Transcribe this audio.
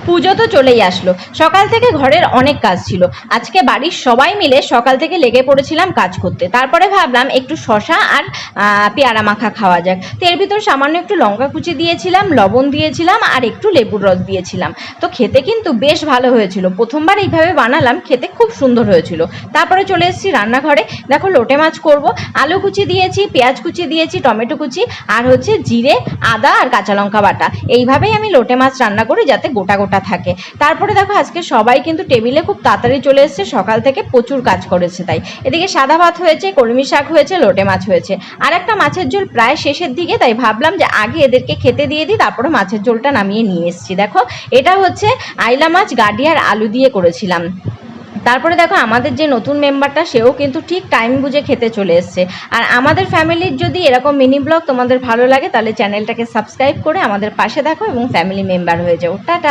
পুজো তো চলেই আসলো, সকাল থেকে ঘরের অনেক কাজ ছিল। আজকে বাড়ির সবাই মিলে সকাল থেকে লেগে পড়েছিলাম কাজ করতে। তারপরে ভাবলাম একটু শশা আর পেয়ারা মাখা খাওয়া যাক। তো এর ভিতর সামান্য একটু লঙ্কা কুচি দিয়েছিলাম, লবণ দিয়েছিলাম আর একটু লেবুর রস দিয়েছিলাম। তো খেতে কিন্তু বেশ ভালো হয়েছিল, প্রথমবার এইভাবে বানালাম, খেতে খুব সুন্দর হয়েছিল। তারপরে চলে এসেছি রান্নাঘরে। দেখো লোটে মাছ করব, আলু কুচি দিয়েছি, পেঁয়াজ কুচি দিয়েছি, টমেটো কুচি আর হচ্ছে জিরে, আদা আর কাঁচা লঙ্কা বাটা। এইভাবেই আমি লোটে মাছ রান্না করি যাতে গোটা গোটা থাকে। তারপরে দেখো আজকে সবাই কিন্তু টেবিলে খুব তাড়াতাড়ি চলে এসেছে, সকাল থেকে প্রচুর কাজ করেছে তাই। এদিকে সাদা ভাত হয়েছে, কলমি শাক হয়েছে, লোটে মাছ হয়েছে, আর একটা মাছের ঝোল প্রায় শেষের দিকে, তাই ভাবলাম যে আগে এদেরকে খেতে দিয়ে দিই, তারপরে মাছের ঝোলটা নামিয়ে নিয়ে এসেছি। দেখো এটা হচ্ছে আইলা মাছ গাডি আর আলু দিয়ে করেছিলাম। তারপরে দেখো আমাদের যে নতুন মেম্বারটা সেও কিন্তু ঠিক টাইম বুঝে খেতে চলে এসছে। আর আমাদের ফ্যামিলির যদি এরকম মিনি ব্লগ তোমাদের ভালো লাগে তাহলে চ্যানেলটাকে সাবস্ক্রাইব করে আমাদের পাশে দেখো এবং ফ্যামিলি মেম্বার হয়ে যাও। টাটা।